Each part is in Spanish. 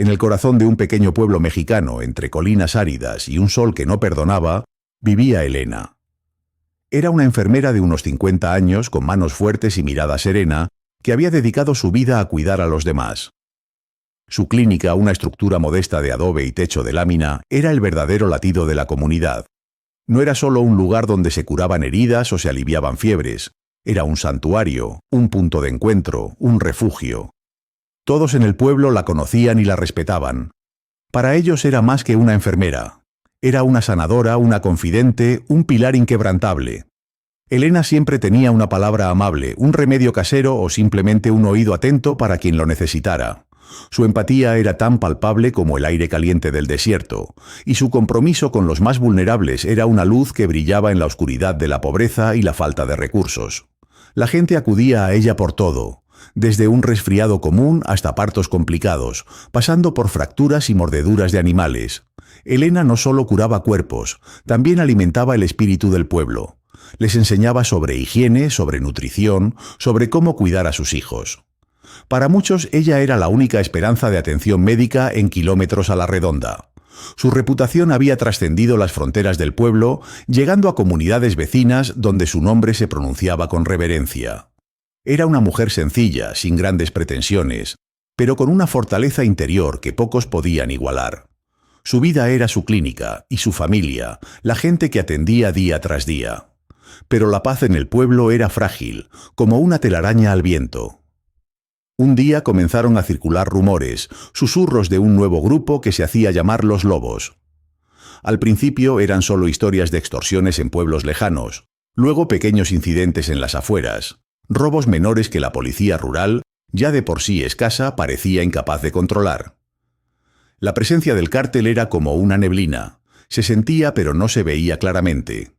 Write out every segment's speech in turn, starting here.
En el corazón de un pequeño pueblo mexicano, entre colinas áridas y un sol que no perdonaba, vivía Elena. Era una enfermera de unos 50 años, con manos fuertes y mirada serena, que había dedicado su vida a cuidar a los demás. Su clínica, una estructura modesta de adobe y techo de lámina, era el verdadero latido de la comunidad. No era solo un lugar donde se curaban heridas o se aliviaban fiebres. Era un santuario, un punto de encuentro, un refugio. Todos en el pueblo la conocían y la respetaban. Para ellos era más que una enfermera. Era una sanadora, una confidente, un pilar inquebrantable. Elena siempre tenía una palabra amable, un remedio casero o simplemente un oído atento para quien lo necesitara. Su empatía era tan palpable como el aire caliente del desierto, y su compromiso con los más vulnerables era una luz que brillaba en la oscuridad de la pobreza y la falta de recursos. La gente acudía a ella por todo, desde un resfriado común hasta partos complicados, pasando por fracturas y mordeduras de animales. Elena no solo curaba cuerpos, también alimentaba el espíritu del pueblo. Les enseñaba sobre higiene, sobre nutrición, sobre cómo cuidar a sus hijos. Para muchos ella era la única esperanza de atención médica en kilómetros a la redonda. Su reputación había trascendido las fronteras del pueblo, llegando a comunidades vecinas donde su nombre se pronunciaba con reverencia. Era una mujer sencilla, sin grandes pretensiones, pero con una fortaleza interior que pocos podían igualar. Su vida era su clínica y su familia, la gente que atendía día tras día. Pero la paz en el pueblo era frágil, como una telaraña al viento. Un día comenzaron a circular rumores, susurros de un nuevo grupo que se hacía llamar Los Lobos. Al principio eran solo historias de extorsiones en pueblos lejanos, luego pequeños incidentes en las afueras, robos menores que la policía rural, ya de por sí escasa, parecía incapaz de controlar. La presencia del cártel era como una neblina, se sentía pero no se veía claramente.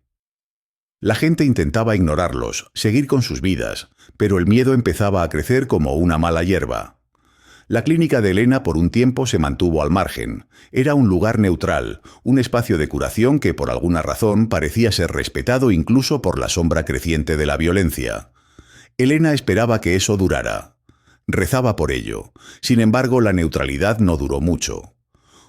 La gente intentaba ignorarlos, seguir con sus vidas, pero el miedo empezaba a crecer como una mala hierba. La clínica de Elena por un tiempo se mantuvo al margen. Era un lugar neutral, un espacio de curación que por alguna razón parecía ser respetado incluso por la sombra creciente de la violencia. Elena esperaba que eso durara. Rezaba por ello. Sin embargo, la neutralidad no duró mucho.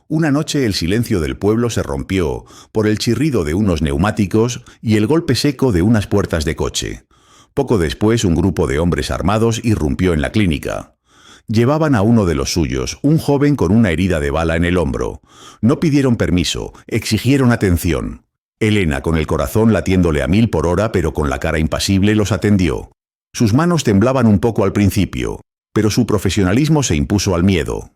Una noche el silencio del pueblo se rompió por el chirrido de unos neumáticos y el golpe seco de unas puertas de coche. Poco después, un grupo de hombres armados irrumpió en la clínica. Llevaban a uno de los suyos, un joven con una herida de bala en el hombro. No pidieron permiso, exigieron atención. Elena, con el corazón latiéndole a 1000 por hora, pero con la cara impasible, los atendió. Sus manos temblaban un poco al principio, pero su profesionalismo se impuso al miedo.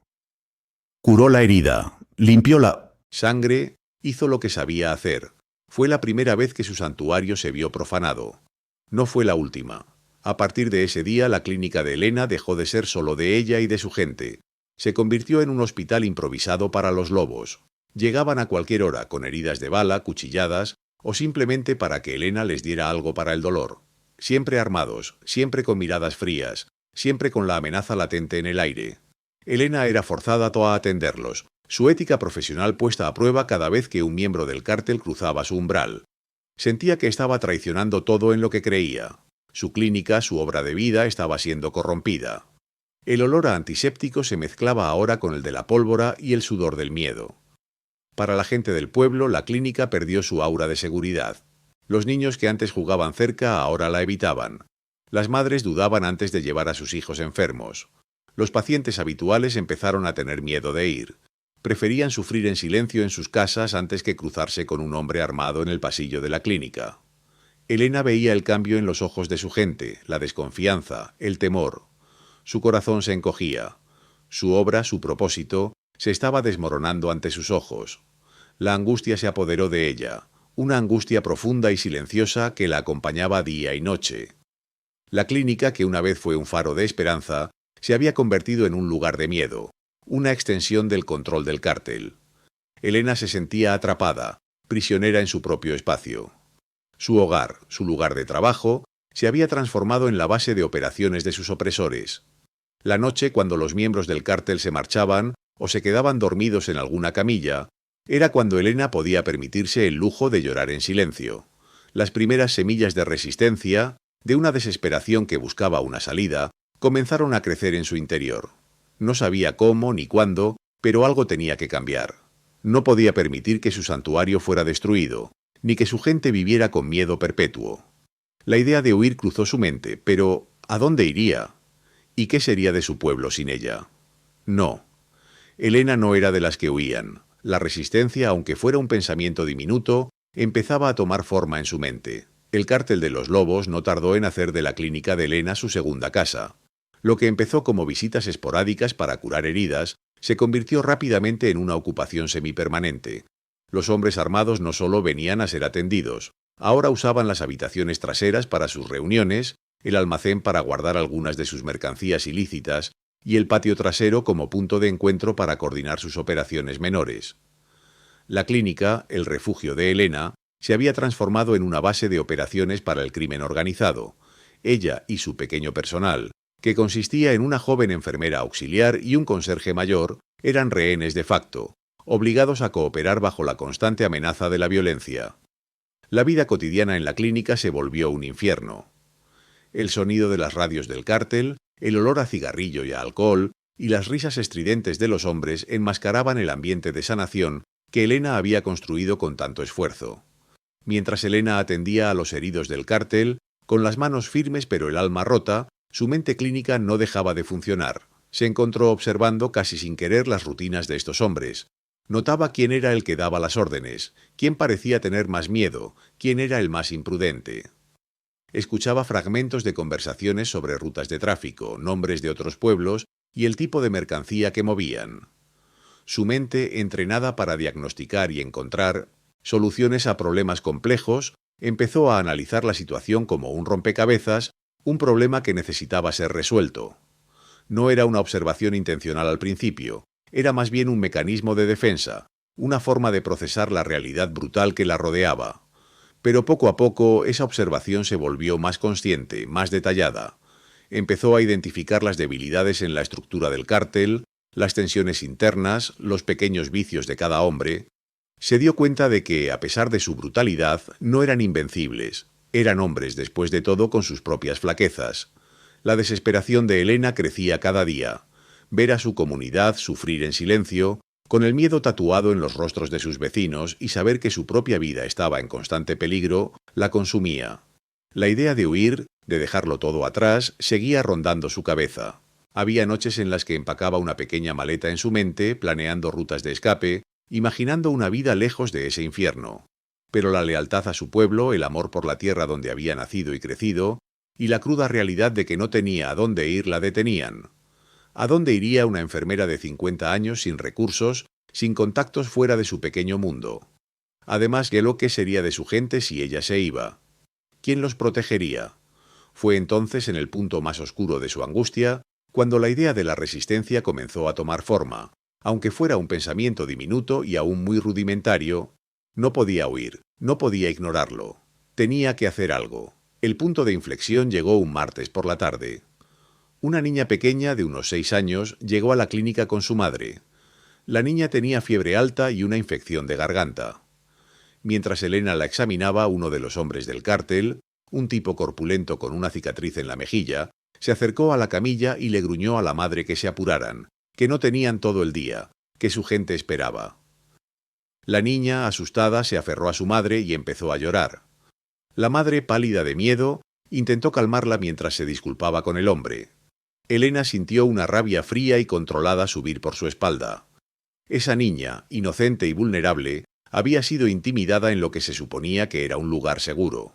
Curó la herida, limpió la sangre, hizo lo que sabía hacer. Fue la primera vez que su santuario se vio profanado. No fue la última. A partir de ese día, la clínica de Elena dejó de ser solo de ella y de su gente. Se convirtió en un hospital improvisado para los lobos. Llegaban a cualquier hora, con heridas de bala, cuchilladas, o simplemente para que Elena les diera algo para el dolor. Siempre armados, siempre con miradas frías, siempre con la amenaza latente en el aire. Elena era forzada a atenderlos, su ética profesional puesta a prueba cada vez que un miembro del cártel cruzaba su umbral. Sentía que estaba traicionando todo en lo que creía. Su clínica, su obra de vida, estaba siendo corrompida. El olor a antiséptico se mezclaba ahora con el de la pólvora y el sudor del miedo. Para la gente del pueblo, la clínica perdió su aura de seguridad. Los niños que antes jugaban cerca ahora la evitaban. Las madres dudaban antes de llevar a sus hijos enfermos. Los pacientes habituales empezaron a tener miedo de ir. Preferían sufrir en silencio en sus casas antes que cruzarse con un hombre armado en el pasillo de la clínica. Elena veía el cambio en los ojos de su gente, la desconfianza, el temor. Su corazón se encogía. Su obra, su propósito, se estaba desmoronando ante sus ojos. La angustia se apoderó de ella, una angustia profunda y silenciosa que la acompañaba día y noche. La clínica, que una vez fue un faro de esperanza, se había convertido en un lugar de miedo, una extensión del control del cártel. Elena se sentía atrapada, prisionera en su propio espacio. Su hogar, su lugar de trabajo, se había transformado en la base de operaciones de sus opresores. La noche, cuando los miembros del cártel se marchaban o se quedaban dormidos en alguna camilla, era cuando Elena podía permitirse el lujo de llorar en silencio. Las primeras semillas de resistencia, de una desesperación que buscaba una salida, comenzaron a crecer en su interior. No sabía cómo ni cuándo, Pero algo tenía que cambiar. No podía permitir que su santuario fuera destruido, ni que su gente viviera con miedo perpetuo. La idea de huir cruzó su mente, pero ¿a dónde iría? ¿Y qué sería de su pueblo sin ella? No. Elena no era de las que huían. La resistencia, aunque fuera un pensamiento diminuto, empezaba a tomar forma en su mente. El cártel de los lobos no tardó en hacer de la clínica de Elena su segunda casa. Lo que empezó como visitas esporádicas para curar heridas, se convirtió rápidamente en una ocupación semipermanente. Los hombres armados no solo venían a ser atendidos, ahora usaban las habitaciones traseras para sus reuniones, el almacén para guardar algunas de sus mercancías ilícitas y el patio trasero como punto de encuentro para coordinar sus operaciones menores. La clínica, el refugio de Elena, se había transformado en una base de operaciones para el crimen organizado. Ella y su pequeño personal, que consistía en una joven enfermera auxiliar y un conserje mayor, eran rehenes de facto, obligados a cooperar bajo la constante amenaza de la violencia. La vida cotidiana en la clínica se volvió un infierno. El sonido de las radios del cártel, el olor a cigarrillo y a alcohol, y las risas estridentes de los hombres enmascaraban el ambiente de sanación que Elena había construido con tanto esfuerzo. Mientras Elena atendía a los heridos del cártel, con las manos firmes pero el alma rota, su mente clínica no dejaba de funcionar. Se encontró observando casi sin querer las rutinas de estos hombres. Notaba quién era el que daba las órdenes, quién parecía tener más miedo, quién era el más imprudente. Escuchaba fragmentos de conversaciones sobre rutas de tráfico, nombres de otros pueblos y el tipo de mercancía que movían. Su mente, entrenada para diagnosticar y encontrar soluciones a problemas complejos, empezó a analizar la situación como un rompecabezas, un problema que necesitaba ser resuelto. No era una observación intencional al principio, era más bien un mecanismo de defensa, una forma de procesar la realidad brutal que la rodeaba. Pero poco a poco esa observación se volvió más consciente, más detallada. Empezó a identificar las debilidades en la estructura del cártel, las tensiones internas, los pequeños vicios de cada hombre. Se dio cuenta de que, a pesar de su brutalidad, no eran invencibles. Eran hombres, después de todo, con sus propias flaquezas. La desesperación de Elena crecía cada día. Ver a su comunidad sufrir en silencio, con el miedo tatuado en los rostros de sus vecinos y saber que su propia vida estaba en constante peligro, la consumía. La idea de huir, de dejarlo todo atrás, seguía rondando su cabeza. Había noches en las que empacaba una pequeña maleta en su mente, planeando rutas de escape, imaginando una vida lejos de ese infierno. Pero la lealtad a su pueblo, el amor por la tierra donde había nacido y crecido, y la cruda realidad de que no tenía a dónde ir la detenían. ¿A dónde iría una enfermera de 50 años sin recursos, sin contactos fuera de su pequeño mundo? Además, ¿qué sería de su gente si ella se iba? ¿Quién los protegería? Fue entonces, en el punto más oscuro de su angustia, cuando la idea de la resistencia comenzó a tomar forma. Aunque fuera un pensamiento diminuto y aún muy rudimentario, no podía huir, no podía ignorarlo. Tenía que hacer algo. El punto de inflexión llegó un martes por la tarde. Una niña pequeña de unos 6 años llegó a la clínica con su madre. La niña tenía fiebre alta y una infección de garganta. Mientras Elena la examinaba, uno de los hombres del cártel, un tipo corpulento con una cicatriz en la mejilla, se acercó a la camilla y le gruñó a la madre que se apuraran, que no tenían todo el día, que su gente esperaba. La niña, asustada, se aferró a su madre y empezó a llorar. La madre, pálida de miedo, intentó calmarla mientras se disculpaba con el hombre. Elena sintió una rabia fría y controlada subir por su espalda. Esa niña, inocente y vulnerable, había sido intimidada en lo que se suponía que era un lugar seguro.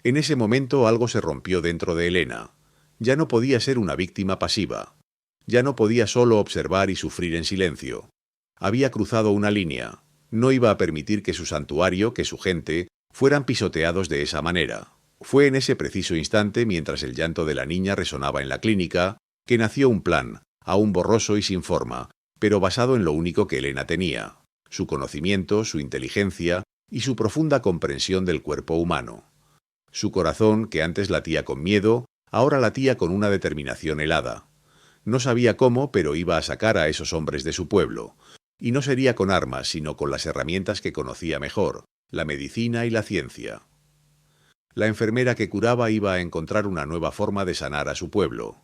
En ese momento algo se rompió dentro de Elena. Ya no podía ser una víctima pasiva. Ya no podía solo observar y sufrir en silencio. Había cruzado una línea. No iba a permitir que su santuario, que su gente, fueran pisoteados de esa manera. Fue en ese preciso instante, mientras el llanto de la niña resonaba en la clínica, que nació un plan, aún borroso y sin forma, pero basado en lo único que Elena tenía: su conocimiento, su inteligencia y su profunda comprensión del cuerpo humano. Su corazón, que antes latía con miedo, ahora latía con una determinación helada. No sabía cómo, pero iba a sacar a esos hombres de su pueblo. Y no sería con armas, sino con las herramientas que conocía mejor: la medicina y la ciencia. La enfermera que curaba iba a encontrar una nueva forma de sanar a su pueblo.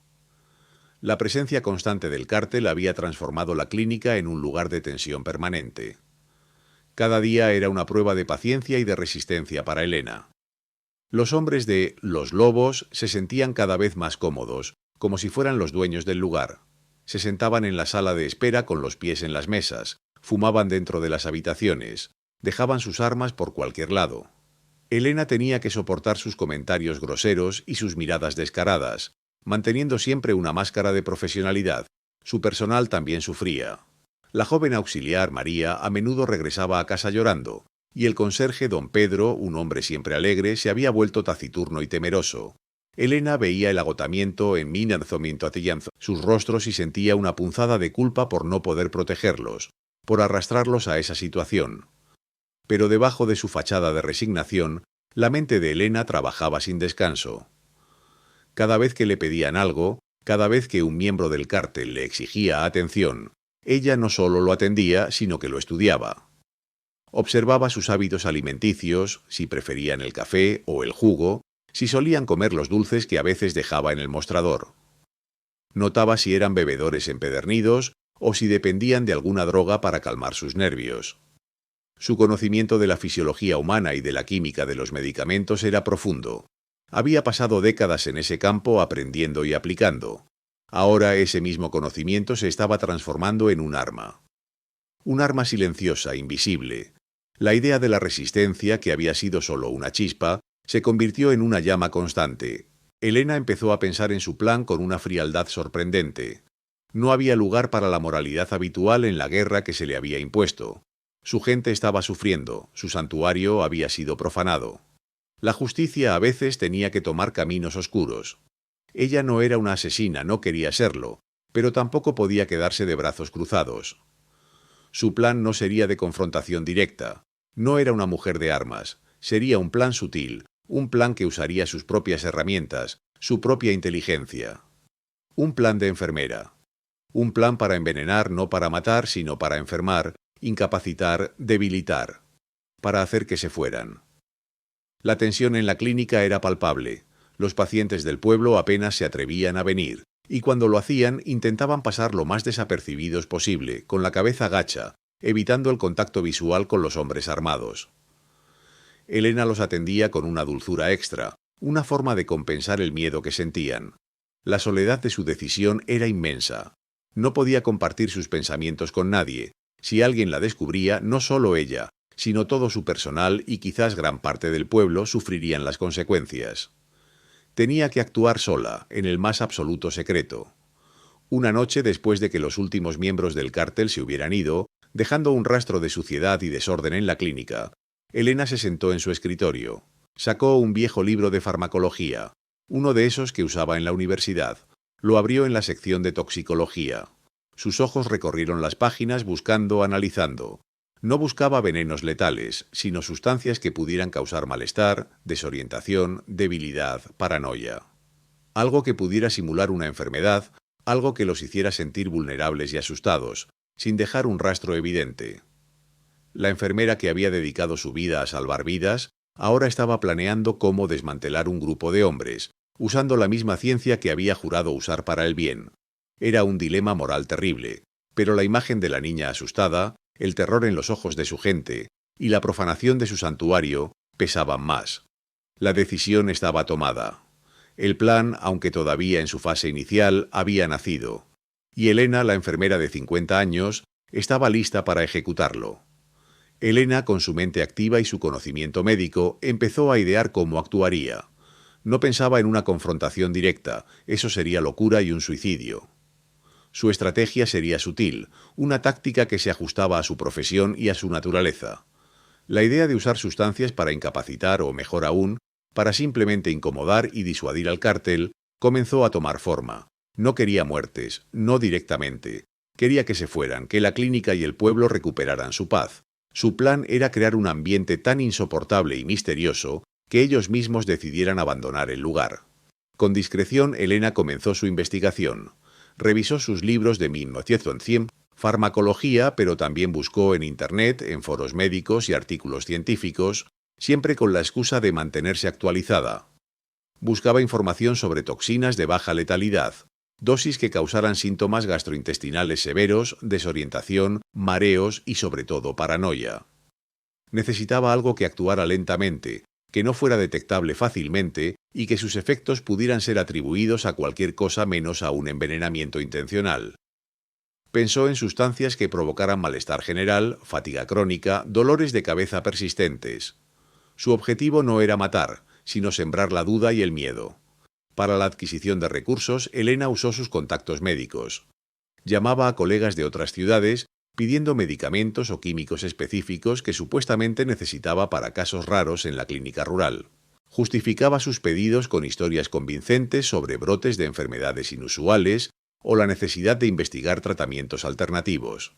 La presencia constante del cártel había transformado la clínica en un lugar de tensión permanente. Cada día era una prueba de paciencia y de resistencia para Elena. Los hombres de Los Lobos se sentían cada vez más cómodos, como si fueran los dueños del lugar. Se sentaban en la sala de espera con los pies en las mesas, fumaban dentro de las habitaciones, dejaban sus armas por cualquier lado. Elena tenía que soportar sus comentarios groseros y sus miradas descaradas, manteniendo siempre una máscara de profesionalidad. Su personal también sufría. La joven auxiliar, María, a menudo regresaba a casa llorando, y el conserje don Pedro, un hombre siempre alegre, se había vuelto taciturno y temeroso. Elena veía el agotamiento en sus rostros y sentía una punzada de culpa por no poder protegerlos, por arrastrarlos a esa situación. Pero debajo de su fachada de resignación, la mente de Elena trabajaba sin descanso. Cada vez que le pedían algo, cada vez que un miembro del cártel le exigía atención, ella no solo lo atendía, sino que lo estudiaba. Observaba sus hábitos alimenticios, si preferían el café o el jugo, si solían comer los dulces que a veces dejaba en el mostrador. Notaba si eran bebedores empedernidos o si dependían de alguna droga para calmar sus nervios. Su conocimiento de la fisiología humana y de la química de los medicamentos era profundo. Había pasado décadas en ese campo aprendiendo y aplicando. Ahora ese mismo conocimiento se estaba transformando en un arma. Un arma silenciosa, invisible. La idea de la resistencia, que había sido solo una chispa, se convirtió en una llama constante. Elena empezó a pensar en su plan con una frialdad sorprendente. No había lugar para la moralidad habitual en la guerra que se le había impuesto. Su gente estaba sufriendo, su santuario había sido profanado. La justicia a veces tenía que tomar caminos oscuros. Ella no era una asesina, no quería serlo, pero tampoco podía quedarse de brazos cruzados. Su plan no sería de confrontación directa. No era una mujer de armas. Sería un plan sutil, un plan que usaría sus propias herramientas, su propia inteligencia. Un plan de enfermera. Un plan para envenenar, no para matar, sino para enfermar, incapacitar, debilitar. Para hacer que se fueran. La tensión en la clínica era palpable. Los pacientes del pueblo apenas se atrevían a venir, y cuando lo hacían intentaban pasar lo más desapercibidos posible, con la cabeza gacha, evitando el contacto visual con los hombres armados. Elena los atendía con una dulzura extra, una forma de compensar el miedo que sentían. La soledad de su decisión era inmensa. No podía compartir sus pensamientos con nadie. Si alguien la descubría, no solo ella, sino todo su personal y quizás gran parte del pueblo sufrirían las consecuencias. Tenía que actuar sola, en el más absoluto secreto. Una noche después de que los últimos miembros del cártel se hubieran ido, dejando un rastro de suciedad y desorden en la clínica, Elena se sentó en su escritorio. Sacó un viejo libro de farmacología, uno de esos que usaba en la universidad. Lo abrió en la sección de toxicología. Sus ojos recorrieron las páginas buscando, analizando. No buscaba venenos letales, sino sustancias que pudieran causar malestar, desorientación, debilidad, paranoia. Algo que pudiera simular una enfermedad, algo que los hiciera sentir vulnerables y asustados, sin dejar un rastro evidente. La enfermera que había dedicado su vida a salvar vidas, ahora estaba planeando cómo desmantelar un grupo de hombres, usando la misma ciencia que había jurado usar para el bien. Era un dilema moral terrible, pero la imagen de la niña asustada, el terror en los ojos de su gente y la profanación de su santuario pesaban más. La decisión estaba tomada. El plan, aunque todavía en su fase inicial, había nacido. Y Elena, la enfermera de 50 años, estaba lista para ejecutarlo. Elena, con su mente activa y su conocimiento médico, empezó a idear cómo actuaría. No pensaba en una confrontación directa, eso sería locura y un suicidio. Su estrategia sería sutil, una táctica que se ajustaba a su profesión y a su naturaleza. La idea de usar sustancias para incapacitar o, mejor aún, para simplemente incomodar y disuadir al cártel, comenzó a tomar forma. No quería muertes, no directamente. Quería que se fueran, que la clínica y el pueblo recuperaran su paz. Su plan era crear un ambiente tan insoportable y misterioso que ellos mismos decidieran abandonar el lugar. Con discreción, Elena comenzó su investigación. Revisó sus libros de 1900, farmacología, pero también buscó en Internet, en foros médicos y artículos científicos, siempre con la excusa de mantenerse actualizada. Buscaba información sobre toxinas de baja letalidad, dosis que causaran síntomas gastrointestinales severos, desorientación, mareos y sobre todo paranoia. Necesitaba algo que actuara lentamente, que no fuera detectable fácilmente y que sus efectos pudieran ser atribuidos a cualquier cosa menos a un envenenamiento intencional. Pensó en sustancias que provocaran malestar general, fatiga crónica, dolores de cabeza persistentes. Su objetivo no era matar, sino sembrar la duda y el miedo. Para la adquisición de recursos, Elena usó sus contactos médicos. Llamaba a colegas de otras ciudades pidiendo medicamentos o químicos específicos que supuestamente necesitaba para casos raros en la clínica rural. Justificaba sus pedidos con historias convincentes sobre brotes de enfermedades inusuales o la necesidad de investigar tratamientos alternativos.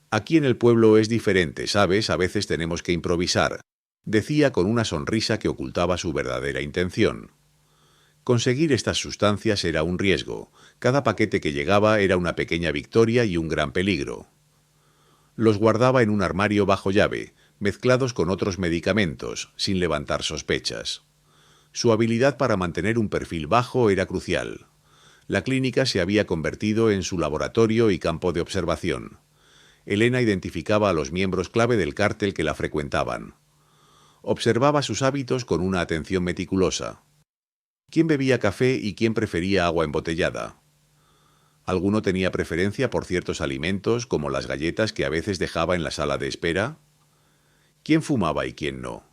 Aquí en el pueblo es diferente, ¿sabes? A veces tenemos que improvisar, decía con una sonrisa que ocultaba su verdadera intención. Conseguir estas sustancias era un riesgo. Cada paquete que llegaba era una pequeña victoria y un gran peligro. Los guardaba en un armario bajo llave, mezclados con otros medicamentos, sin levantar sospechas. Su habilidad para mantener un perfil bajo era crucial. La clínica se había convertido en su laboratorio y campo de observación. Elena identificaba a los miembros clave del cártel que la frecuentaban. Observaba sus hábitos con una atención meticulosa. ¿Quién bebía café y quién prefería agua embotellada? ¿Alguno tenía preferencia por ciertos alimentos, como las galletas que a veces dejaba en la sala de espera? ¿Quién fumaba y quién no?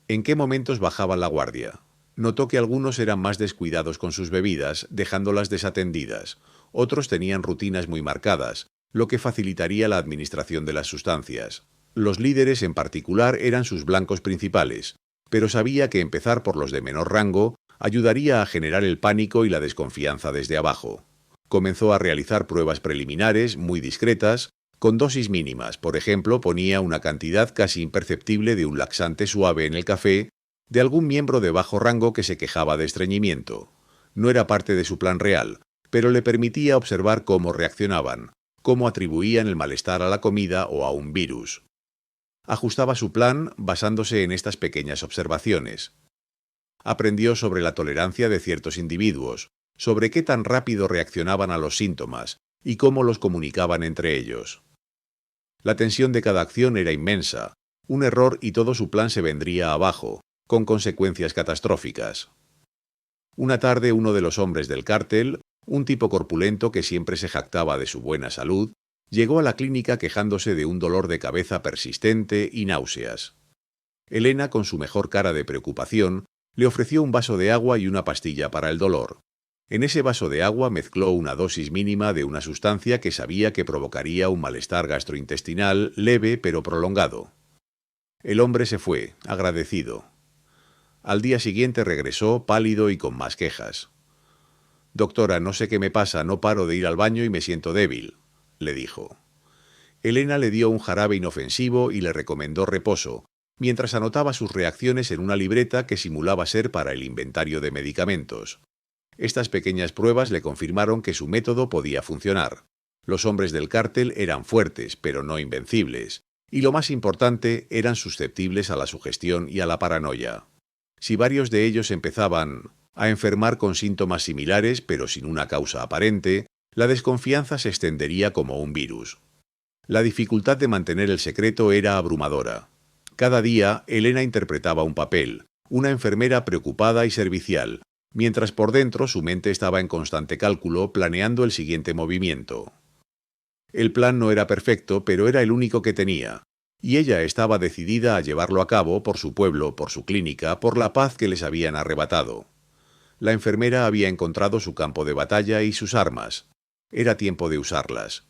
¿En qué momentos bajaban la guardia? Notó que algunos eran más descuidados con sus bebidas, dejándolas desatendidas. Otros tenían rutinas muy marcadas, lo que facilitaría la administración de las sustancias. Los líderes en particular eran sus blancos principales, pero sabía que empezar por los de menor rango ayudaría a generar el pánico y la desconfianza desde abajo. Comenzó a realizar pruebas preliminares, muy discretas, con dosis mínimas. Por ejemplo, ponía una cantidad casi imperceptible de un laxante suave en el café de algún miembro de bajo rango que se quejaba de estreñimiento. No era parte de su plan real, pero le permitía observar cómo reaccionaban, cómo atribuían el malestar a la comida o a un virus. Ajustaba su plan basándose en estas pequeñas observaciones. Aprendió sobre la tolerancia de ciertos individuos, sobre qué tan rápido reaccionaban a los síntomas y cómo los comunicaban entre ellos. La tensión de cada acción era inmensa. Un error y todo su plan se vendría abajo, con consecuencias catastróficas. Una tarde uno de los hombres del cártel, un tipo corpulento que siempre se jactaba de su buena salud, llegó a la clínica quejándose de un dolor de cabeza persistente y náuseas. Elena, con su mejor cara de preocupación, le ofreció un vaso de agua y una pastilla para el dolor. En ese vaso de agua mezcló una dosis mínima de una sustancia que sabía que provocaría un malestar gastrointestinal leve pero prolongado. El hombre se fue, agradecido. Al día siguiente regresó, pálido y con más quejas. «Doctora, no sé qué me pasa, no paro de ir al baño y me siento débil», le dijo. Elena le dio un jarabe inofensivo y le recomendó reposo, mientras anotaba sus reacciones en una libreta que simulaba ser para el inventario de medicamentos. Estas pequeñas pruebas le confirmaron que su método podía funcionar. Los hombres del cártel eran fuertes, pero no invencibles, y lo más importante, eran susceptibles a la sugestión y a la paranoia. Si varios de ellos empezaban a enfermar con síntomas similares, pero sin una causa aparente, la desconfianza se extendería como un virus. La dificultad de mantener el secreto era abrumadora. Cada día, Elena interpretaba un papel, una enfermera preocupada y servicial, mientras por dentro su mente estaba en constante cálculo, planeando el siguiente movimiento. El plan no era perfecto, pero era el único que tenía, y ella estaba decidida a llevarlo a cabo por su pueblo, por su clínica, por la paz que les habían arrebatado. La enfermera había encontrado su campo de batalla y sus armas. Era tiempo de usarlas.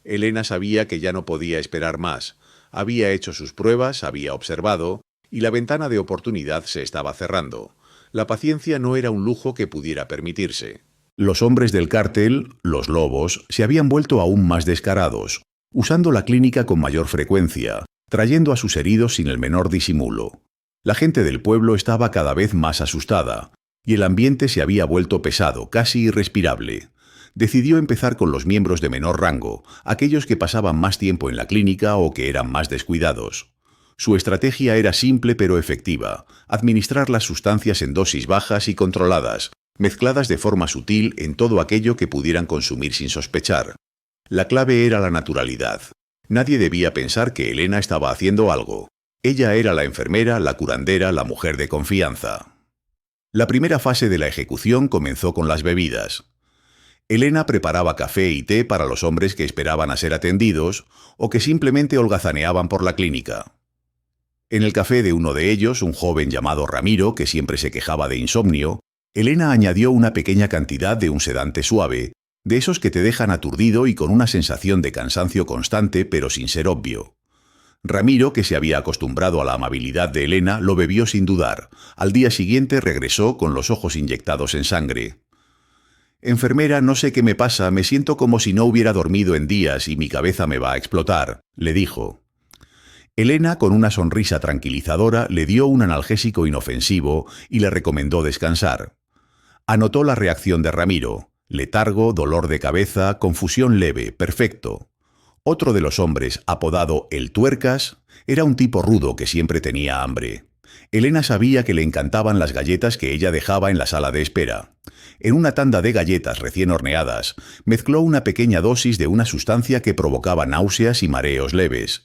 Elena sabía que ya no podía esperar más. Había hecho sus pruebas, había observado, y la ventana de oportunidad se estaba cerrando. La paciencia no era un lujo que pudiera permitirse. Los hombres del cártel, los lobos, se habían vuelto aún más descarados, usando la clínica con mayor frecuencia, trayendo a sus heridos sin el menor disimulo. La gente del pueblo estaba cada vez más asustada, y el ambiente se había vuelto pesado, casi irrespirable. Decidió empezar con los miembros de menor rango, aquellos que pasaban más tiempo en la clínica o que eran más descuidados. Su estrategia era simple pero efectiva: administrar las sustancias en dosis bajas y controladas, mezcladas de forma sutil en todo aquello que pudieran consumir sin sospechar. La clave era la naturalidad. Nadie debía pensar que Elena estaba haciendo algo. Ella era la enfermera, la curandera, la mujer de confianza. La primera fase de la ejecución comenzó con las bebidas. Elena preparaba café y té para los hombres que esperaban a ser atendidos o que simplemente holgazaneaban por la clínica. En el café de uno de ellos, un joven llamado Ramiro, que siempre se quejaba de insomnio, Elena añadió una pequeña cantidad de un sedante suave, de esos que te dejan aturdido y con una sensación de cansancio constante pero sin ser obvio. Ramiro, que se había acostumbrado a la amabilidad de Elena, lo bebió sin dudar. Al día siguiente regresó con los ojos inyectados en sangre. «Enfermera, no sé qué me pasa, me siento como si no hubiera dormido en días y mi cabeza me va a explotar», le dijo. Elena, con una sonrisa tranquilizadora, le dio un analgésico inofensivo y le recomendó descansar. Anotó la reacción de Ramiro: letargo, dolor de cabeza, confusión leve, perfecto. Otro de los hombres, apodado el Tuercas, era un tipo rudo que siempre tenía hambre. Elena sabía que le encantaban las galletas que ella dejaba en la sala de espera. En una tanda de galletas recién horneadas, mezcló una pequeña dosis de una sustancia que provocaba náuseas y mareos leves.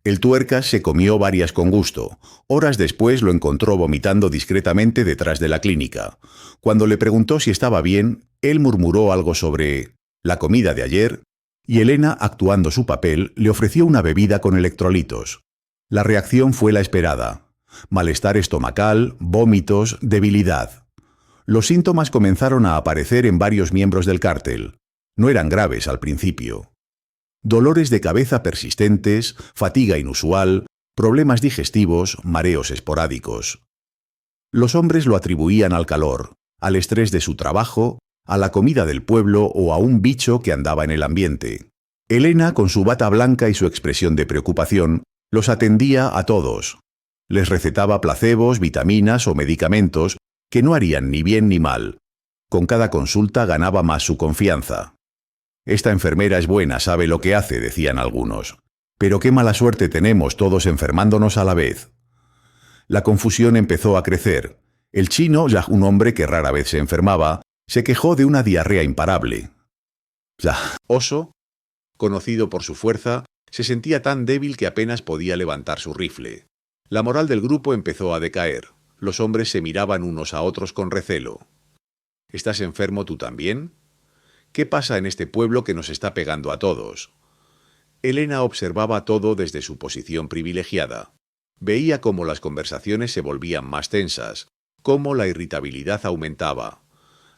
El Tuercas se comió varias con gusto. Horas después lo encontró vomitando discretamente detrás de la clínica. Cuando le preguntó si estaba bien, él murmuró algo sobre la comida de ayer, y Elena, actuando su papel, le ofreció una bebida con electrolitos. La reacción fue la esperada: malestar estomacal, vómitos, debilidad. Los síntomas comenzaron a aparecer en varios miembros del cártel. No eran graves al principio. Dolores de cabeza persistentes, fatiga inusual, problemas digestivos, mareos esporádicos. Los hombres lo atribuían al calor, al estrés de su trabajo, a la comida del pueblo o a un bicho que andaba en el ambiente. Elena, con su bata blanca y su expresión de preocupación, los atendía a todos. Les recetaba placebos, vitaminas o medicamentos que no harían ni bien ni mal. Con cada consulta ganaba más su confianza. «Esta enfermera es buena, sabe lo que hace», decían algunos. «Pero qué mala suerte tenemos todos enfermándonos a la vez». La confusión empezó a crecer. El chino, ya un hombre que rara vez se enfermaba, se quejó de una diarrea imparable. Oso, conocido por su fuerza, se sentía tan débil que apenas podía levantar su rifle. La moral del grupo empezó a decaer. Los hombres se miraban unos a otros con recelo. «¿Estás enfermo tú también? ¿Qué pasa en este pueblo que nos está pegando a todos?» Elena observaba todo desde su posición privilegiada. Veía cómo las conversaciones se volvían más tensas, cómo la irritabilidad aumentaba.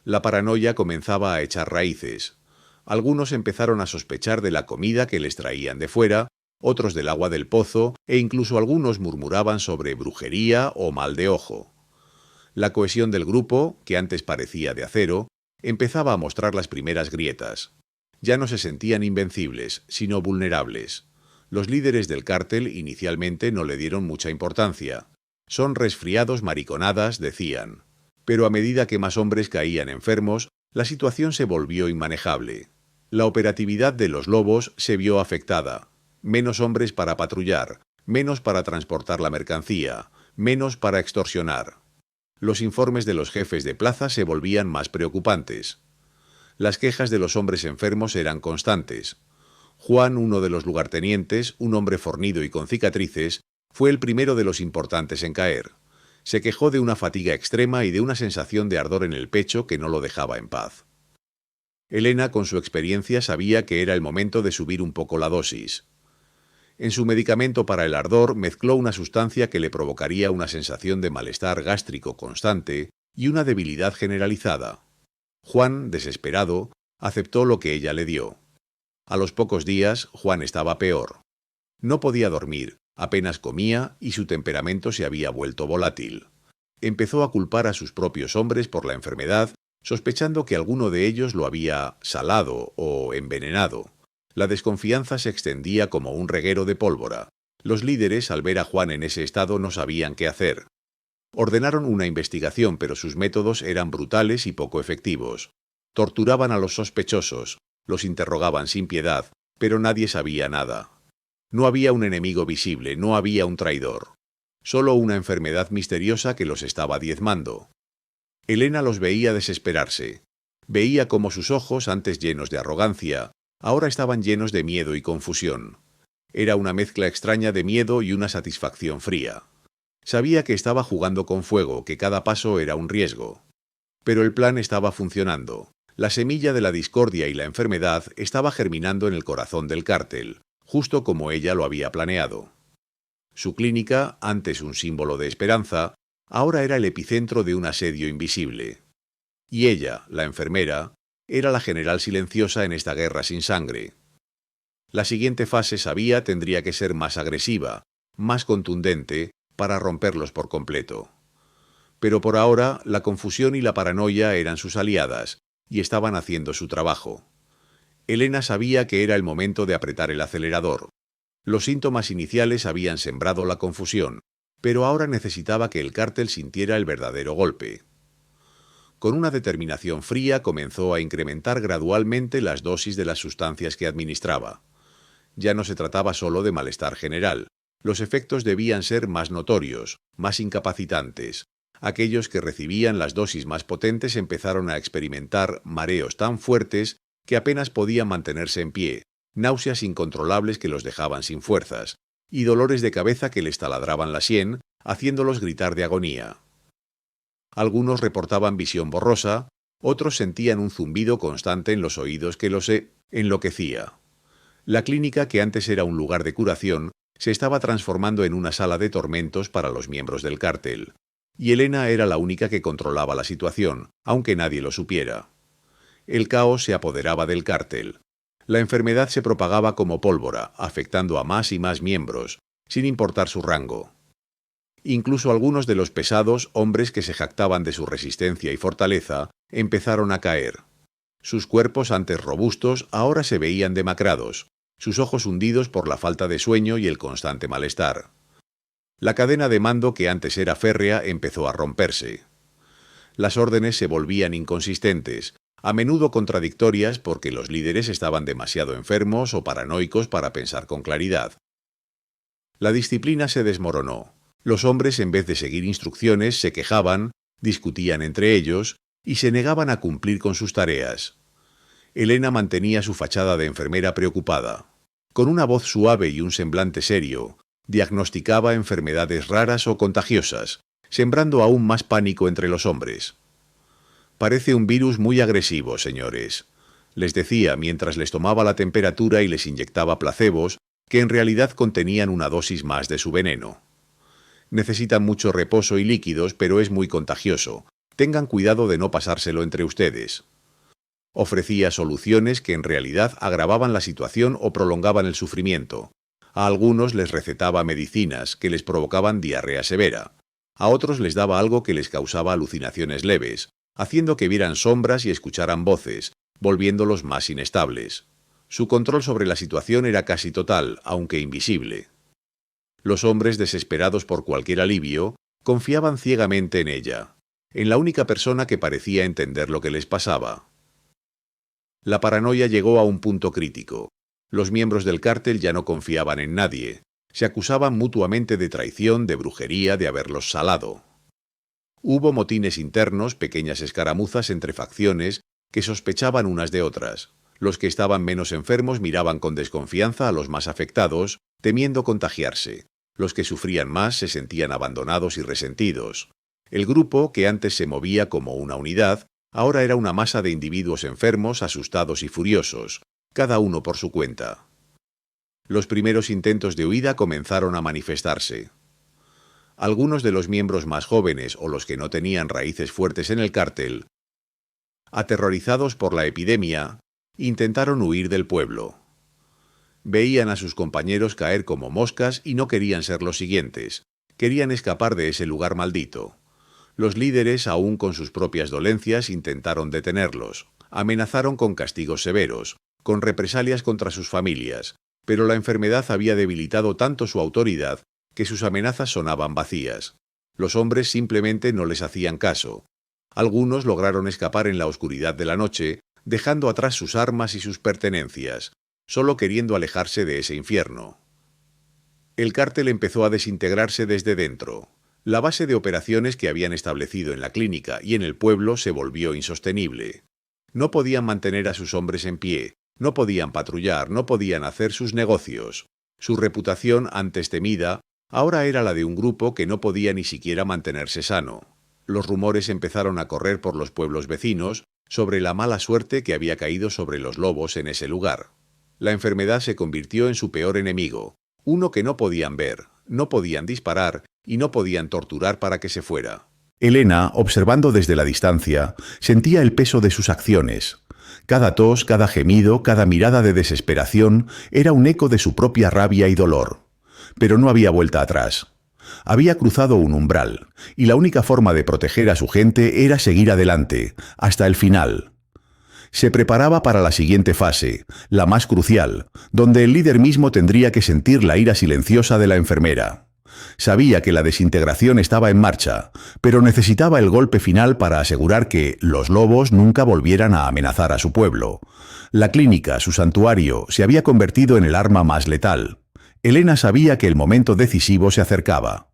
La paranoia comenzaba a echar raíces. Algunos empezaron a sospechar de la comida que les traían de fuera, otros del agua del pozo, e incluso algunos murmuraban sobre brujería o mal de ojo. La cohesión del grupo, que antes parecía de acero, empezaba a mostrar las primeras grietas. Ya no se sentían invencibles, sino vulnerables. Los líderes del cártel inicialmente no le dieron mucha importancia. «Son resfriados, mariconadas», decían. Pero a medida que más hombres caían enfermos, la situación se volvió inmanejable. La operatividad de los lobos se vio afectada. Menos hombres para patrullar, menos para transportar la mercancía, menos para extorsionar. Los informes de los jefes de plaza se volvían más preocupantes. Las quejas de los hombres enfermos eran constantes. Juan, uno de los lugartenientes, un hombre fornido y con cicatrices, fue el primero de los importantes en caer. Se quejó de una fatiga extrema y de una sensación de ardor en el pecho que no lo dejaba en paz. Elena, con su experiencia, sabía que era el momento de subir un poco la dosis. En su medicamento para el ardor mezcló una sustancia que le provocaría una sensación de malestar gástrico constante y una debilidad generalizada. Juan, desesperado, aceptó lo que ella le dio. A los pocos días, Juan estaba peor. No podía dormir, apenas comía y su temperamento se había vuelto volátil. Empezó a culpar a sus propios hombres por la enfermedad, sospechando que alguno de ellos lo había salado o envenenado. La desconfianza se extendía como un reguero de pólvora. Los líderes, al ver a Juan en ese estado, no sabían qué hacer. Ordenaron una investigación, pero sus métodos eran brutales y poco efectivos. Torturaban a los sospechosos, los interrogaban sin piedad, pero nadie sabía nada. No había un enemigo visible, no había un traidor. Solo una enfermedad misteriosa que los estaba diezmando. Elena los veía desesperarse. Veía cómo sus ojos, antes llenos de arrogancia, ahora estaban llenos de miedo y confusión. Era una mezcla extraña de miedo y una satisfacción fría. Sabía que estaba jugando con fuego, que cada paso era un riesgo. Pero el plan estaba funcionando. La semilla de la discordia y la enfermedad estaba germinando en el corazón del cártel, justo como ella lo había planeado. Su clínica, antes un símbolo de esperanza, ahora era el epicentro de un asedio invisible. Y ella, la enfermera, era la general silenciosa en esta guerra sin sangre. La siguiente fase, sabía, tendría que ser más agresiva, más contundente, para romperlos por completo. Pero por ahora, la confusión y la paranoia eran sus aliadas, y estaban haciendo su trabajo. Elena sabía que era el momento de apretar el acelerador. Los síntomas iniciales habían sembrado la confusión, pero ahora necesitaba que el cártel sintiera el verdadero golpe. Con una determinación fría comenzó a incrementar gradualmente las dosis de las sustancias que administraba. Ya no se trataba solo de malestar general. Los efectos debían ser más notorios, más incapacitantes. Aquellos que recibían las dosis más potentes empezaron a experimentar mareos tan fuertes que apenas podían mantenerse en pie, náuseas incontrolables que los dejaban sin fuerzas, y dolores de cabeza que les taladraban la sien, haciéndolos gritar de agonía. Algunos reportaban visión borrosa, otros sentían un zumbido constante en los oídos que los enloquecía. La clínica, que antes era un lugar de curación, se estaba transformando en una sala de tormentos para los miembros del cártel, y Elena era la única que controlaba la situación, aunque nadie lo supiera. El caos se apoderaba del cártel. La enfermedad se propagaba como pólvora, afectando a más y más miembros, sin importar su rango. Incluso algunos de los pesados hombres que se jactaban de su resistencia y fortaleza empezaron a caer. Sus cuerpos, antes robustos, ahora se veían demacrados, sus ojos hundidos por la falta de sueño y el constante malestar. La cadena de mando, que antes era férrea, empezó a romperse. Las órdenes se volvían inconsistentes, a menudo contradictorias porque los líderes estaban demasiado enfermos o paranoicos para pensar con claridad. La disciplina se desmoronó. Los hombres, en vez de seguir instrucciones, se quejaban, discutían entre ellos y se negaban a cumplir con sus tareas. Elena mantenía su fachada de enfermera preocupada. Con una voz suave y un semblante serio, diagnosticaba enfermedades raras o contagiosas, sembrando aún más pánico entre los hombres. «Parece un virus muy agresivo, señores», les decía mientras les tomaba la temperatura y les inyectaba placebos que en realidad contenían una dosis más de su veneno. «Necesitan mucho reposo y líquidos, pero es muy contagioso. Tengan cuidado de no pasárselo entre ustedes». Ofrecía soluciones que en realidad agravaban la situación o prolongaban el sufrimiento. A algunos les recetaba medicinas que les provocaban diarrea severa. A otros les daba algo que les causaba alucinaciones leves, haciendo que vieran sombras y escucharan voces, volviéndolos más inestables. Su control sobre la situación era casi total, aunque invisible. Los hombres, desesperados por cualquier alivio, confiaban ciegamente en ella, en la única persona que parecía entender lo que les pasaba. La paranoia llegó a un punto crítico. Los miembros del cártel ya no confiaban en nadie. Se acusaban mutuamente de traición, de brujería, de haberlos salado. Hubo motines internos, pequeñas escaramuzas entre facciones que sospechaban unas de otras. Los que estaban menos enfermos miraban con desconfianza a los más afectados, temiendo contagiarse. Los que sufrían más se sentían abandonados y resentidos. El grupo, que antes se movía como una unidad, ahora era una masa de individuos enfermos, asustados y furiosos, cada uno por su cuenta. Los primeros intentos de huida comenzaron a manifestarse. Algunos de los miembros más jóvenes o los que no tenían raíces fuertes en el cártel, aterrorizados por la epidemia, intentaron huir del pueblo. Veían a sus compañeros caer como moscas y no querían ser los siguientes. Querían escapar de ese lugar maldito. Los líderes, aún con sus propias dolencias, intentaron detenerlos. Amenazaron con castigos severos, con represalias contra sus familias, pero la enfermedad había debilitado tanto su autoridad que sus amenazas sonaban vacías. Los hombres simplemente no les hacían caso. Algunos lograron escapar en la oscuridad de la noche, dejando atrás sus armas y sus pertenencias, solo queriendo alejarse de ese infierno. El cártel empezó a desintegrarse desde dentro. La base de operaciones que habían establecido en la clínica y en el pueblo se volvió insostenible. No podían mantener a sus hombres en pie, no podían patrullar, no podían hacer sus negocios. Su reputación, antes temida, ahora era la de un grupo que no podía ni siquiera mantenerse sano. Los rumores empezaron a correr por los pueblos vecinos sobre la mala suerte que había caído sobre los lobos en ese lugar. La enfermedad se convirtió en su peor enemigo, uno que no podían ver, no podían disparar y no podían torturar para que se fuera. Elena, observando desde la distancia, sentía el peso de sus acciones. Cada tos, cada gemido, cada mirada de desesperación era un eco de su propia rabia y dolor. Pero no había vuelta atrás. Había cruzado un umbral, y la única forma de proteger a su gente era seguir adelante, hasta el final. Se preparaba para la siguiente fase, la más crucial, donde el líder mismo tendría que sentir la ira silenciosa de la enfermera. Sabía que la desintegración estaba en marcha, pero necesitaba el golpe final para asegurar que los lobos nunca volvieran a amenazar a su pueblo. La clínica, su santuario, se había convertido en el arma más letal. Elena sabía que el momento decisivo se acercaba.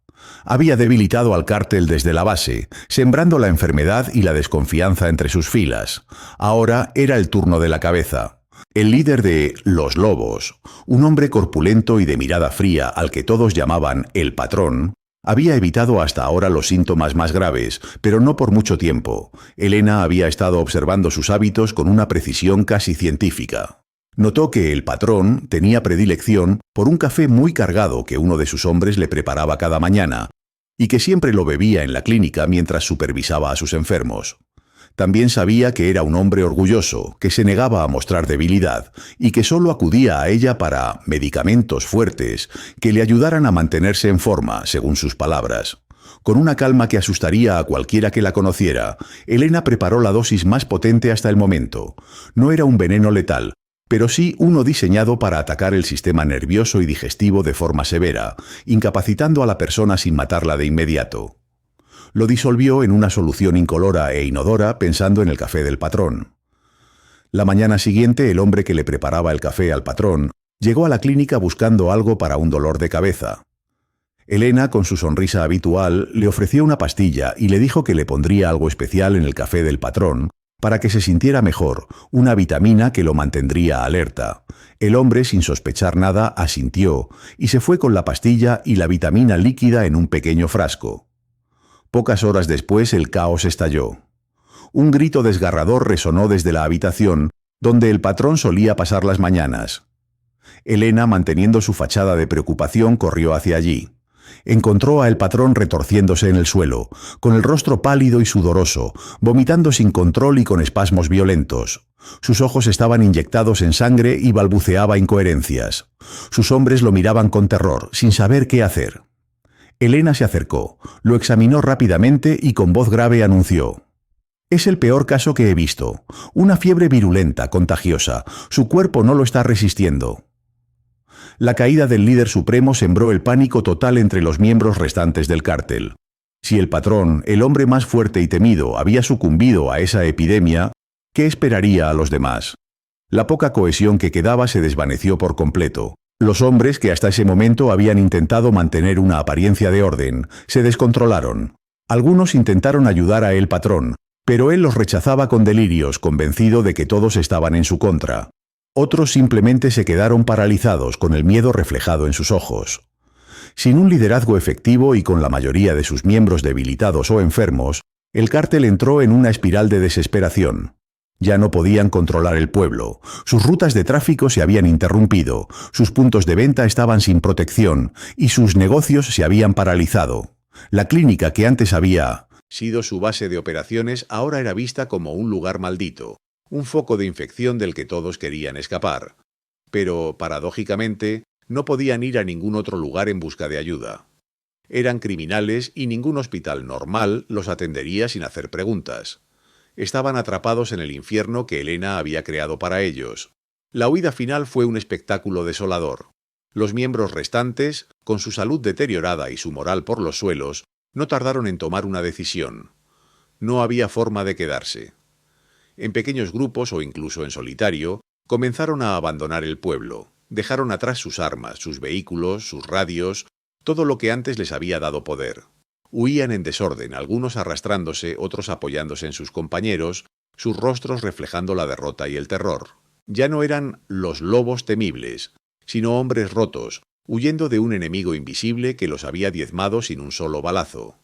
Había debilitado al cártel desde la base, sembrando la enfermedad y la desconfianza entre sus filas. Ahora era el turno de la cabeza. El líder de Los Lobos, un hombre corpulento y de mirada fría al que todos llamaban el patrón, había evitado hasta ahora los síntomas más graves, pero no por mucho tiempo. Elena había estado observando sus hábitos con una precisión casi científica. Notó que el patrón tenía predilección por un café muy cargado que uno de sus hombres le preparaba cada mañana, y que siempre lo bebía en la clínica mientras supervisaba a sus enfermos. También sabía que era un hombre orgulloso, que se negaba a mostrar debilidad y que solo acudía a ella para medicamentos fuertes que le ayudaran a mantenerse en forma, según sus palabras. Con una calma que asustaría a cualquiera que la conociera, Elena preparó la dosis más potente hasta el momento. No era un veneno letal, pero sí uno diseñado para atacar el sistema nervioso y digestivo de forma severa, incapacitando a la persona sin matarla de inmediato. Lo disolvió en una solución incolora e inodora pensando en el café del patrón. La mañana siguiente, el hombre que le preparaba el café al patrón llegó a la clínica buscando algo para un dolor de cabeza. Elena, con su sonrisa habitual, le ofreció una pastilla y le dijo que le pondría algo especial en el café del patrón para que se sintiera mejor, una vitamina que lo mantendría alerta. El hombre, sin sospechar nada, asintió y se fue con la pastilla y la vitamina líquida en un pequeño frasco. Pocas horas después el caos estalló. Un grito desgarrador resonó desde la habitación, donde el patrón solía pasar las mañanas. Elena, manteniendo su fachada de preocupación, corrió hacia allí. Encontró a el patrón retorciéndose en el suelo, con el rostro pálido y sudoroso, vomitando sin control y con espasmos violentos. Sus ojos estaban inyectados en sangre y balbuceaba incoherencias. Sus hombres lo miraban con terror, sin saber qué hacer. Elena se acercó, lo examinó rápidamente y con voz grave anunció: «Es el peor caso que he visto. Una fiebre virulenta, contagiosa. Su cuerpo no lo está resistiendo». La caída del líder supremo sembró el pánico total entre los miembros restantes del cártel. Si el patrón, el hombre más fuerte y temido, había sucumbido a esa epidemia, ¿qué esperaría a los demás? La poca cohesión que quedaba se desvaneció por completo. Los hombres, que hasta ese momento habían intentado mantener una apariencia de orden, se descontrolaron. Algunos intentaron ayudar a el patrón, pero él los rechazaba con delirios, convencido de que todos estaban en su contra. Otros simplemente se quedaron paralizados con el miedo reflejado en sus ojos. Sin un liderazgo efectivo y con la mayoría de sus miembros debilitados o enfermos, el cártel entró en una espiral de desesperación. Ya no podían controlar el pueblo, sus rutas de tráfico se habían interrumpido, sus puntos de venta estaban sin protección y sus negocios se habían paralizado. La clínica que antes había sido su base de operaciones ahora era vista como un lugar maldito, un foco de infección del que todos querían escapar. Pero, paradójicamente, no podían ir a ningún otro lugar en busca de ayuda. Eran criminales y ningún hospital normal los atendería sin hacer preguntas. Estaban atrapados en el infierno que Elena había creado para ellos. La huida final fue un espectáculo desolador. Los miembros restantes, con su salud deteriorada y su moral por los suelos, no tardaron en tomar una decisión. No había forma de quedarse. En pequeños grupos o incluso en solitario, comenzaron a abandonar el pueblo. Dejaron atrás sus armas, sus vehículos, sus radios, todo lo que antes les había dado poder. Huían en desorden, algunos arrastrándose, otros apoyándose en sus compañeros, sus rostros reflejando la derrota y el terror. Ya no eran los lobos temibles, sino hombres rotos, huyendo de un enemigo invisible que los había diezmado sin un solo balazo.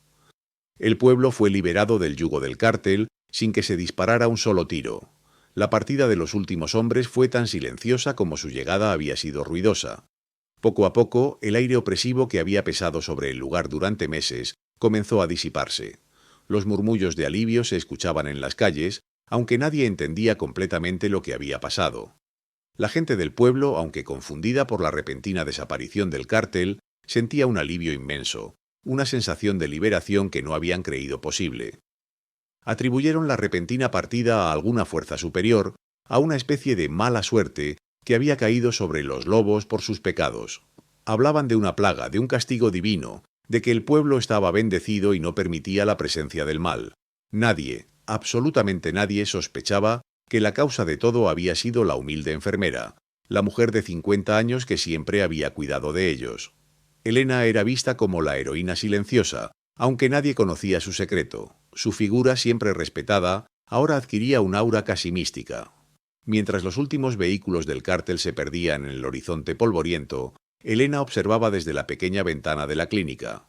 El pueblo fue liberado del yugo del cártel sin que se disparara un solo tiro. La partida de los últimos hombres fue tan silenciosa como su llegada había sido ruidosa. Poco a poco, el aire opresivo que había pesado sobre el lugar durante meses comenzó a disiparse. Los murmullos de alivio se escuchaban en las calles, aunque nadie entendía completamente lo que había pasado. La gente del pueblo, aunque confundida por la repentina desaparición del cártel, sentía un alivio inmenso, una sensación de liberación que no habían creído posible. Atribuyeron la repentina partida a alguna fuerza superior, a una especie de mala suerte que había caído sobre los lobos por sus pecados. Hablaban de una plaga, de un castigo divino, de que el pueblo estaba bendecido y no permitía la presencia del mal. Nadie, absolutamente nadie, sospechaba que la causa de todo había sido la humilde enfermera, la mujer de 50 años que siempre había cuidado de ellos. Elena era vista como la heroína silenciosa, aunque nadie conocía su secreto. Su figura, siempre respetada, ahora adquiría un aura casi mística. Mientras los últimos vehículos del cártel se perdían en el horizonte polvoriento, Elena observaba desde la pequeña ventana de la clínica.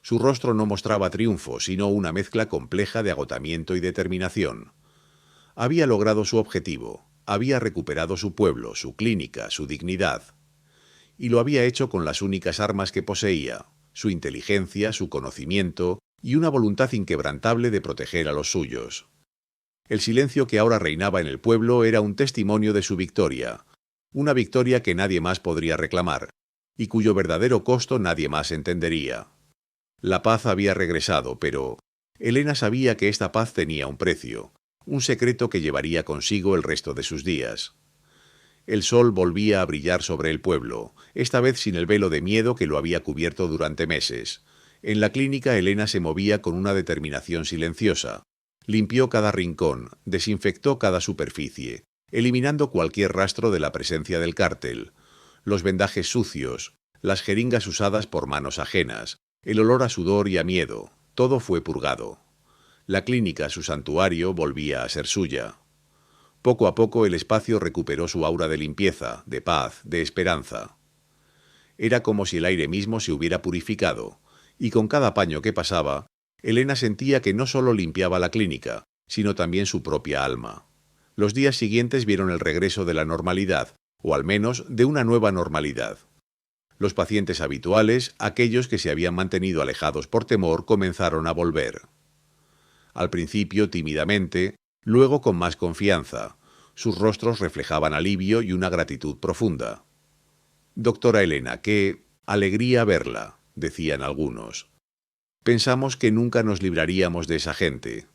Su rostro no mostraba triunfo, sino una mezcla compleja de agotamiento y determinación. Había logrado su objetivo, había recuperado su pueblo, su clínica, su dignidad. Y lo había hecho con las únicas armas que poseía, su inteligencia, su conocimiento y una voluntad inquebrantable de proteger a los suyos. El silencio que ahora reinaba en el pueblo era un testimonio de su victoria, una victoria que nadie más podría reclamar, y cuyo verdadero costo nadie más entendería. La paz había regresado, pero Elena sabía que esta paz tenía un precio, un secreto que llevaría consigo el resto de sus días. El sol volvía a brillar sobre el pueblo, esta vez sin el velo de miedo que lo había cubierto durante meses. En la clínica Elena se movía con una determinación silenciosa. Limpió cada rincón, desinfectó cada superficie, eliminando cualquier rastro de la presencia del cártel. Los vendajes sucios, las jeringas usadas por manos ajenas, el olor a sudor y a miedo, todo fue purgado. La clínica, su santuario, volvía a ser suya. Poco a poco el espacio recuperó su aura de limpieza, de paz, de esperanza. Era como si el aire mismo se hubiera purificado, y con cada paño que pasaba, Elena sentía que no solo limpiaba la clínica, sino también su propia alma. Los días siguientes vieron el regreso de la normalidad, o al menos de una nueva normalidad. Los pacientes habituales, aquellos que se habían mantenido alejados por temor, comenzaron a volver. Al principio tímidamente, luego con más confianza. Sus rostros reflejaban alivio y una gratitud profunda. «Doctora Elena, qué alegría verla», decían algunos. «Pensamos que nunca nos libraríamos de esa gente».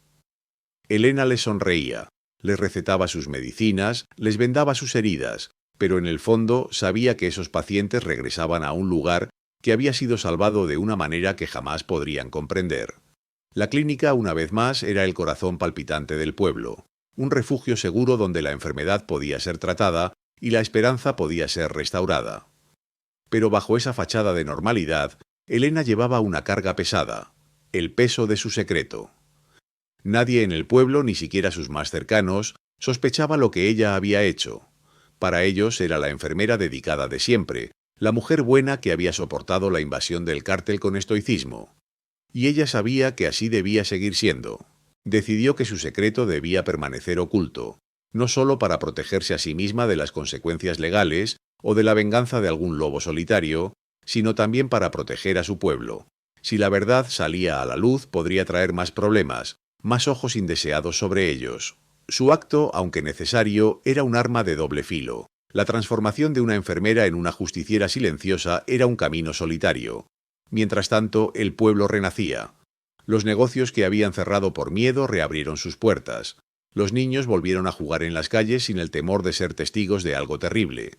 Elena les sonreía, les recetaba sus medicinas, les vendaba sus heridas, pero en el fondo sabía que esos pacientes regresaban a un lugar que había sido salvado de una manera que jamás podrían comprender. La clínica, una vez más, era el corazón palpitante del pueblo, un refugio seguro donde la enfermedad podía ser tratada y la esperanza podía ser restaurada. Pero bajo esa fachada de normalidad, Elena llevaba una carga pesada, el peso de su secreto. Nadie en el pueblo, ni siquiera sus más cercanos, sospechaba lo que ella había hecho. Para ellos era la enfermera dedicada de siempre, la mujer buena que había soportado la invasión del cártel con estoicismo. Y ella sabía que así debía seguir siendo. Decidió que su secreto debía permanecer oculto, no solo para protegerse a sí misma de las consecuencias legales o de la venganza de algún lobo solitario, sino también para proteger a su pueblo. Si la verdad salía a la luz, podría traer más problemas, más ojos indeseados sobre ellos. Su acto, aunque necesario, era un arma de doble filo. La transformación de una enfermera en una justiciera silenciosa era un camino solitario. Mientras tanto, el pueblo renacía. Los negocios que habían cerrado por miedo reabrieron sus puertas. Los niños volvieron a jugar en las calles sin el temor de ser testigos de algo terrible.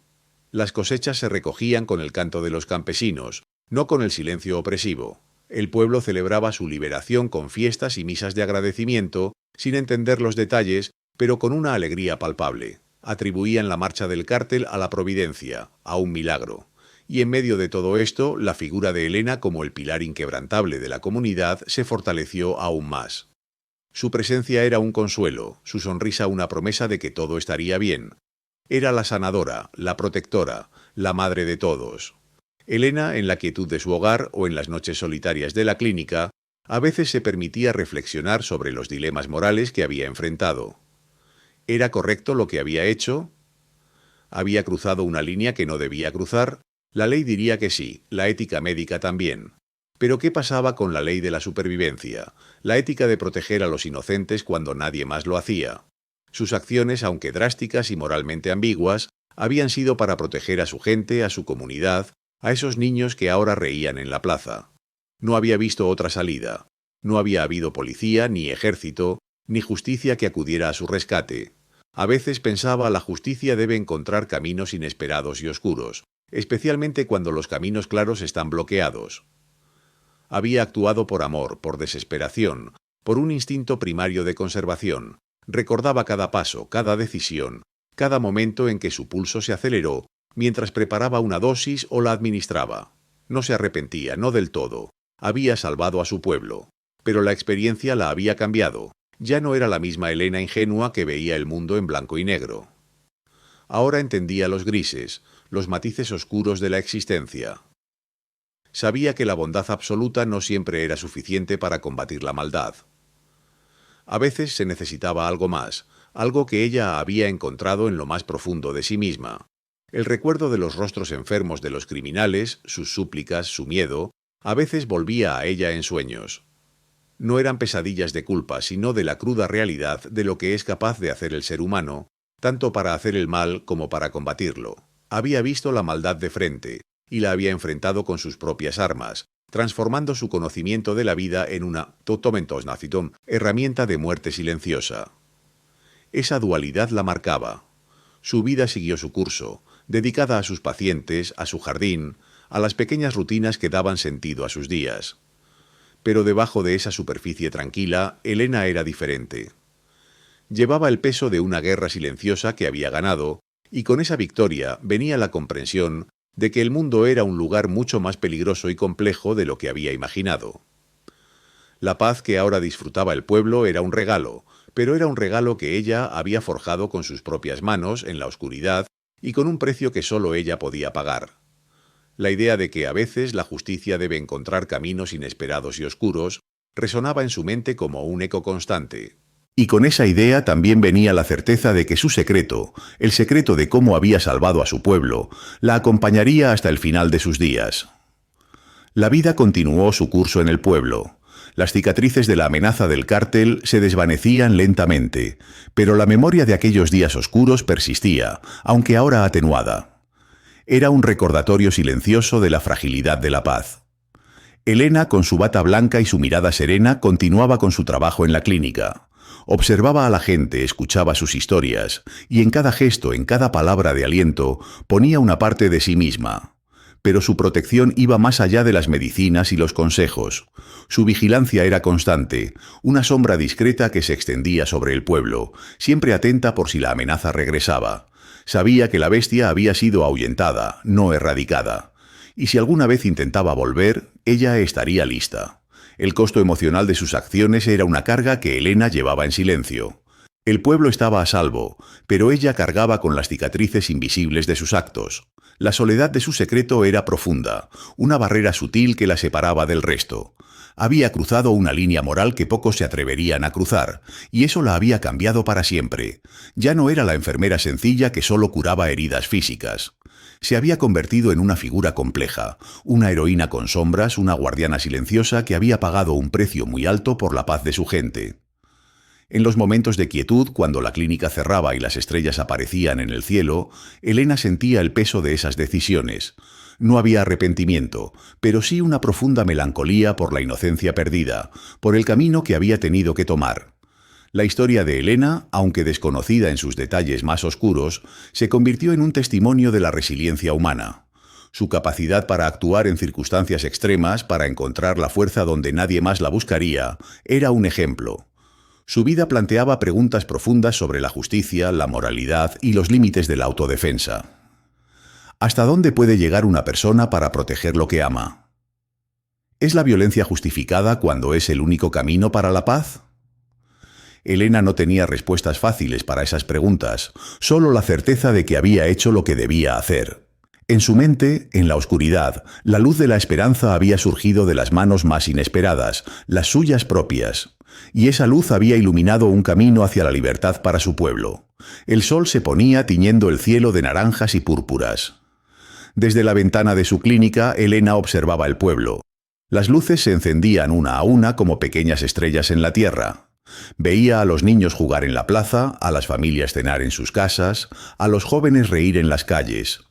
Las cosechas se recogían con el canto de los campesinos, no con el silencio opresivo. El pueblo celebraba su liberación con fiestas y misas de agradecimiento, sin entender los detalles, pero con una alegría palpable. Atribuían la marcha del cártel a la providencia, a un milagro. Y en medio de todo esto, la figura de Elena como el pilar inquebrantable de la comunidad se fortaleció aún más. Su presencia era un consuelo, su sonrisa una promesa de que todo estaría bien. Era la sanadora, la protectora, la madre de todos. Elena, en la quietud de su hogar o en las noches solitarias de la clínica, a veces se permitía reflexionar sobre los dilemas morales que había enfrentado. ¿Era correcto lo que había hecho? ¿Había cruzado una línea que no debía cruzar? La ley diría que sí, la ética médica también. Pero ¿qué pasaba con la ley de la supervivencia, la ética de proteger a los inocentes cuando nadie más lo hacía? Sus acciones, aunque drásticas y moralmente ambiguas, habían sido para proteger a su gente, a su comunidad, a esos niños que ahora reían en la plaza. No había visto otra salida. No había habido policía, ni ejército, ni justicia que acudiera a su rescate. A veces pensaba, la justicia debe encontrar caminos inesperados y oscuros, especialmente cuando los caminos claros están bloqueados. Había actuado por amor, por desesperación, por un instinto primario de conservación. Recordaba cada paso, cada decisión, cada momento en que su pulso se aceleró mientras preparaba una dosis o la administraba. No se arrepentía, no del todo. Había salvado a su pueblo. Pero la experiencia la había cambiado. Ya no era la misma Elena ingenua que veía el mundo en blanco y negro. Ahora entendía los grises, los matices oscuros de la existencia. Sabía que la bondad absoluta no siempre era suficiente para combatir la maldad. A veces se necesitaba algo más, algo que ella había encontrado en lo más profundo de sí misma. El recuerdo de los rostros enfermos de los criminales, sus súplicas, su miedo, a veces volvía a ella en sueños. No eran pesadillas de culpa, sino de la cruda realidad de lo que es capaz de hacer el ser humano, tanto para hacer el mal como para combatirlo. Había visto la maldad de frente, y la había enfrentado con sus propias armas, transformando su conocimiento de la vida en una herramienta de muerte silenciosa. Esa dualidad la marcaba. Su vida siguió su curso, dedicada a sus pacientes, a su jardín, a las pequeñas rutinas que daban sentido a sus días. Pero debajo de esa superficie tranquila, Elena era diferente. Llevaba el peso de una guerra silenciosa que había ganado, y con esa victoria venía la comprensión de que el mundo era un lugar mucho más peligroso y complejo de lo que había imaginado. La paz que ahora disfrutaba el pueblo era un regalo, pero era un regalo que ella había forjado con sus propias manos en la oscuridad y con un precio que solo ella podía pagar. La idea de que a veces la justicia debe encontrar caminos inesperados y oscuros resonaba en su mente como un eco constante. Y con esa idea también venía la certeza de que su secreto, el secreto de cómo había salvado a su pueblo, la acompañaría hasta el final de sus días. La vida continuó su curso en el pueblo. Las cicatrices de la amenaza del cártel se desvanecían lentamente, pero la memoria de aquellos días oscuros persistía, aunque ahora atenuada. Era un recordatorio silencioso de la fragilidad de la paz. Elena, con su bata blanca y su mirada serena, continuaba con su trabajo en la clínica. Observaba a la gente, escuchaba sus historias, y en cada gesto, en cada palabra de aliento, ponía una parte de sí misma. Pero su protección iba más allá de las medicinas y los consejos. Su vigilancia era constante, una sombra discreta que se extendía sobre el pueblo, siempre atenta por si la amenaza regresaba. Sabía que la bestia había sido ahuyentada, no erradicada. Y si alguna vez intentaba volver, ella estaría lista. El costo emocional de sus acciones era una carga que Elena llevaba en silencio. El pueblo estaba a salvo, pero ella cargaba con las cicatrices invisibles de sus actos. La soledad de su secreto era profunda, una barrera sutil que la separaba del resto. Había cruzado una línea moral que pocos se atreverían a cruzar, y eso la había cambiado para siempre. Ya no era la enfermera sencilla que solo curaba heridas físicas. Se había convertido en una figura compleja, una heroína con sombras, una guardiana silenciosa que había pagado un precio muy alto por la paz de su gente. En los momentos de quietud, cuando la clínica cerraba y las estrellas aparecían en el cielo, Elena sentía el peso de esas decisiones. No había arrepentimiento, pero sí una profunda melancolía por la inocencia perdida, por el camino que había tenido que tomar. La historia de Elena, aunque desconocida en sus detalles más oscuros, se convirtió en un testimonio de la resiliencia humana. Su capacidad para actuar en circunstancias extremas, para encontrar la fuerza donde nadie más la buscaría, era un ejemplo. Su vida planteaba preguntas profundas sobre la justicia, la moralidad y los límites de la autodefensa. ¿Hasta dónde puede llegar una persona para proteger lo que ama? ¿Es la violencia justificada cuando es el único camino para la paz? Elena no tenía respuestas fáciles para esas preguntas, solo la certeza de que había hecho lo que debía hacer. En su mente, en la oscuridad, la luz de la esperanza había surgido de las manos más inesperadas, las suyas propias. Y esa luz había iluminado un camino hacia la libertad para su pueblo. El sol se ponía tiñendo el cielo de naranjas y púrpuras. Desde la ventana de su clínica, Elena observaba el pueblo. Las luces se encendían una a una como pequeñas estrellas en la tierra. Veía a los niños jugar en la plaza, a las familias cenar en sus casas, a los jóvenes reír en las calles.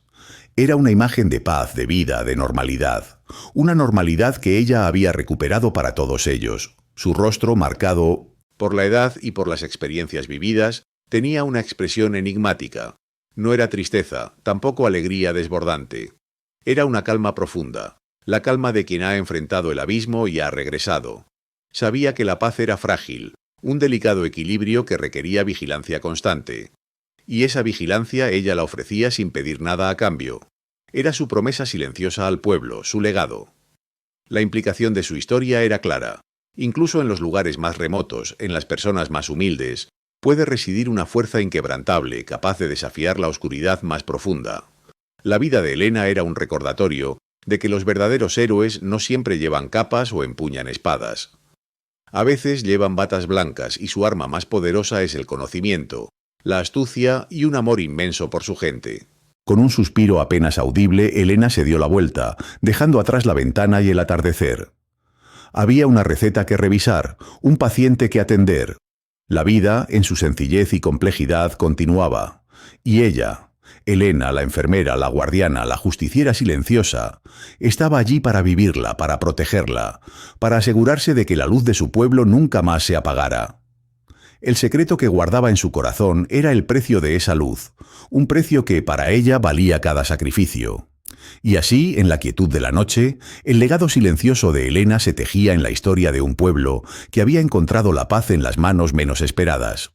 Era una imagen de paz, de vida, de normalidad. Una normalidad que ella había recuperado para todos ellos. Su rostro, marcado por la edad y por las experiencias vividas, tenía una expresión enigmática. No era tristeza, tampoco alegría desbordante. Era una calma profunda, la calma de quien ha enfrentado el abismo y ha regresado. Sabía que la paz era frágil, un delicado equilibrio que requería vigilancia constante. Y esa vigilancia ella la ofrecía sin pedir nada a cambio. Era su promesa silenciosa al pueblo, su legado. La implicación de su historia era clara. Incluso en los lugares más remotos, en las personas más humildes, puede residir una fuerza inquebrantable, capaz de desafiar la oscuridad más profunda. La vida de Elena era un recordatorio de que los verdaderos héroes no siempre llevan capas o empuñan espadas. A veces llevan batas blancas y su arma más poderosa es el conocimiento, la astucia y un amor inmenso por su gente. Con un suspiro apenas audible, Elena se dio la vuelta, dejando atrás la ventana y el atardecer. Había una receta que revisar, un paciente que atender. La vida, en su sencillez y complejidad, continuaba. Y ella, Elena, la enfermera, la guardiana, la justiciera silenciosa, estaba allí para vivirla, para protegerla, para asegurarse de que la luz de su pueblo nunca más se apagara. El secreto que guardaba en su corazón era el precio de esa luz, un precio que para ella valía cada sacrificio. Y así, en la quietud de la noche, el legado silencioso de Elena se tejía en la historia de un pueblo que había encontrado la paz en las manos menos esperadas.